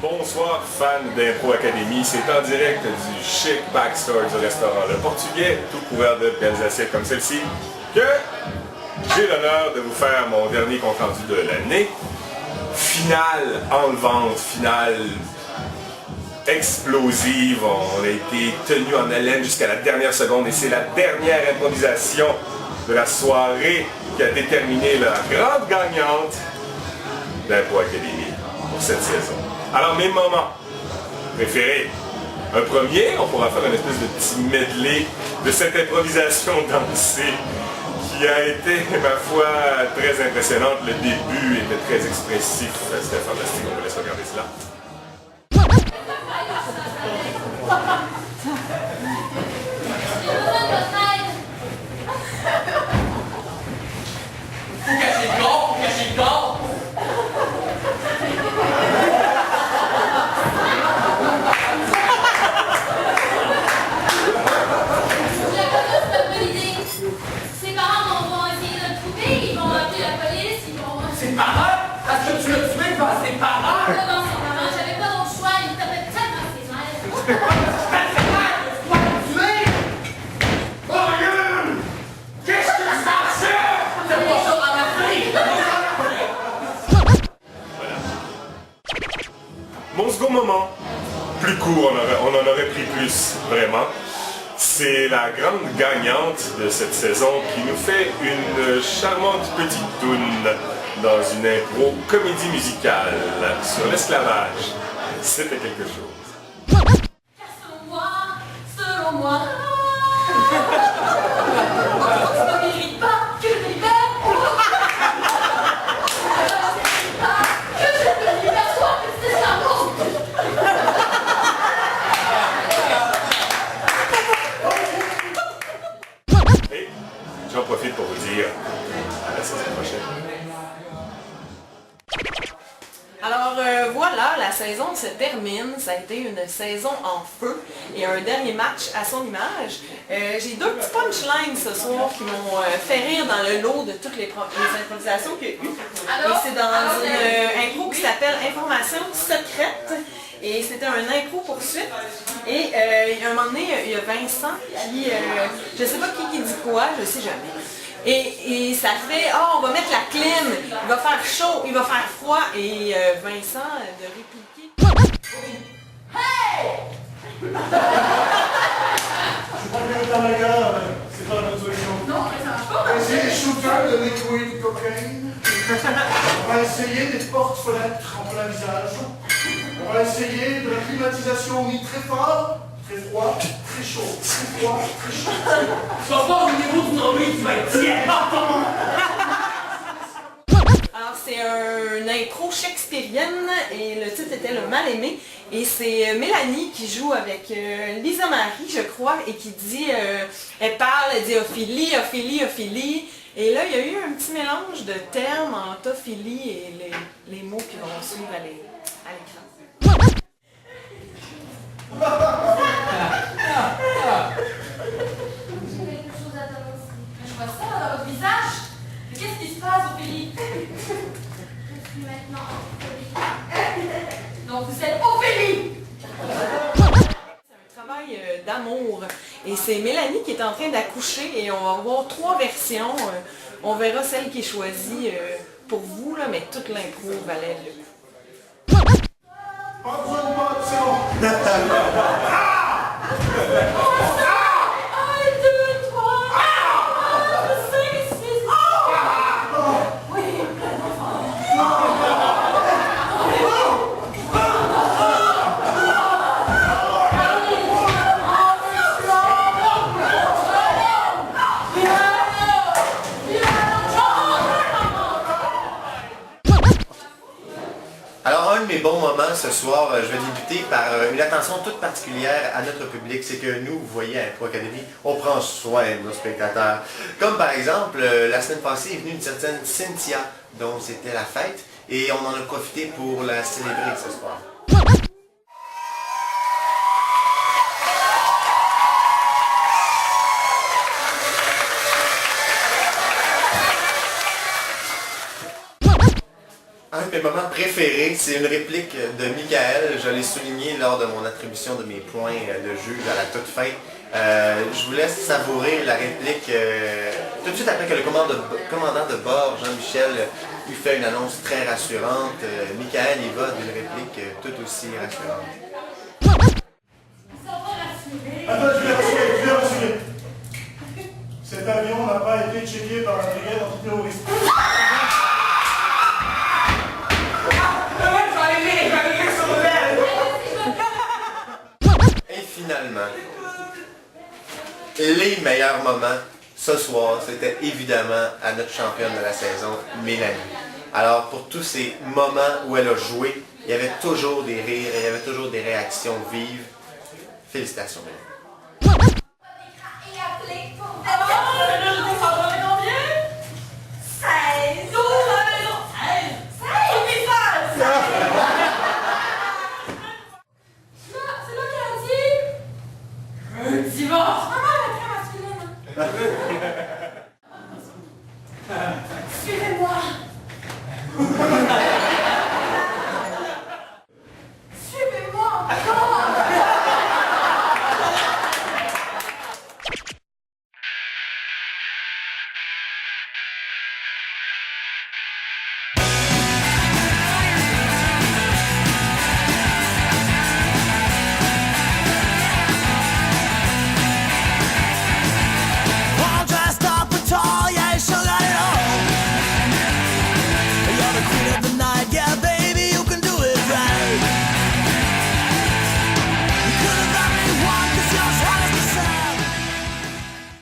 Bonsoir fans d'Impro Academy, c'est en direct du chic backstore du restaurant Le Portugais, tout couvert de belles assiettes comme celle-ci, que j'ai l'honneur de vous faire mon dernier compte rendu de l'année. Finale enlevante, finale explosive, on a été tenu en haleine jusqu'à la dernière seconde et c'est la dernière improvisation de la soirée qui a déterminé la grande gagnante d'Impro Academy pour cette saison. Alors mes moments préférés. Un premier, on pourra faire une espèce de petit medley de cette improvisation dansée qui a été, ma foi, très impressionnante. Le début était très expressif. C'était fantastique, on vous laisse regarder cela. C'est pas grave, parce que tu le tuais pas, c'est pas grave. Non, c'est pas grave, j'avais pas d'autre choix, il tapait peut-être dans ses nerfs. C'est grave, tu dois le tuer. Oh gueule! Qu'est-ce que ça fait? C'est pour ça dans ma fille. Voilà. Mon second moment, plus court, on en aurait pris plus, vraiment. C'est la grande gagnante de cette saison qui nous fait une charmante petite toune dans une impro comédie musicale sur l'esclavage. C'était quelque chose. Selon moi, ça ne mérite pas que je me libère. Que je me libère, soit que c'est ça, non. Et j'en profite pour vous dire à la saison prochaine. Alors voilà, la saison se termine. Ça a été une saison en feu et un dernier match à son image. J'ai deux petits punchlines ce soir qui m'ont fait rire dans le lot de toutes les improvisations qu'il y a eu. Et c'est dans une impro qui s'appelle Information secrète. Et c'était un impro poursuite. Et un moment donné, il y a Vincent qui, je sais pas qui dit quoi, je sais jamais. Et ça fait, on va mettre la clim, il va faire chaud, il va faire froid, et Vincent de répliquer. Hey! Je crois que dans la gare, c'est pas la bonne solution. Non, mais ça marche pas. Essayer des shooters de liquid cocaine. On va essayer des portes-fenêtres en plein visage. On va essayer de la climatisation mis très fort, très froid, très chaud, très froid, très chaud. Tu vas voir au niveau du nombril, tu vas être tiède. Alors c'est un impro shakespearienne, et le titre était Le Mal-Aimé, et c'est Mélanie qui joue avec Lisa Marie, je crois, et qui dit, elle parle, elle dit Ophélie, Ophélie, Ophélie. Et là, il y a eu un petit mélange de termes entre Ophélie et les mots qui vont suivre à l'écran. J'ai quelque chose à t'annoncer. Je vois ça dans votre visage. Mais qu'est-ce qui se passe, Ophélie? Je suis maintenant Ophélie. Donc vous êtes Ophélie! C'est un travail d'amour. Et c'est Mélanie qui est en train d'accoucher, et on va avoir 3 versions. On verra celle qui est choisie pour vous, là, mais toute l'impro valait le coup. Pas besoin de bottes, c'est bon. 1, 2, 3, 4, 5, 6. Oui, Alors, un de mes bons moments ce soir, je vais débuter par une attention toute particulière à notre public. C'est que nous, vous voyez, à Impro Academy, on prend soin de nos spectateurs. Comme par exemple, la semaine passée est venue une certaine Cynthia, dont c'était la fête, et on en a profité pour la célébrer ce soir. mes moments préférés, c'est une réplique de Michael. Je l'ai souligné lors de mon attribution de mes points de juge à la toute fin. Je vous laisse savourer la réplique tout de suite après que le commandant de bord, Jean-Michel, eut fait une annonce très rassurante. Michael y va d'une réplique tout aussi rassurante. Ils sont pas rassurés. Attends, je vais rassurer. Cet avion n'a pas été checké par la brigade antiterroriste. Et finalement, les meilleurs moments ce soir, c'était évidemment à notre championne de la saison, Mélanie. Alors pour tous ces moments où elle a joué, il y avait toujours des rires, il y avait toujours des réactions vives. Félicitations Mélanie. Et appelé pour le descendre combien? 16! 12 à la maison! 16! 16! C'est là qu'elle a dit un divorce! Maman, elle est très masculine!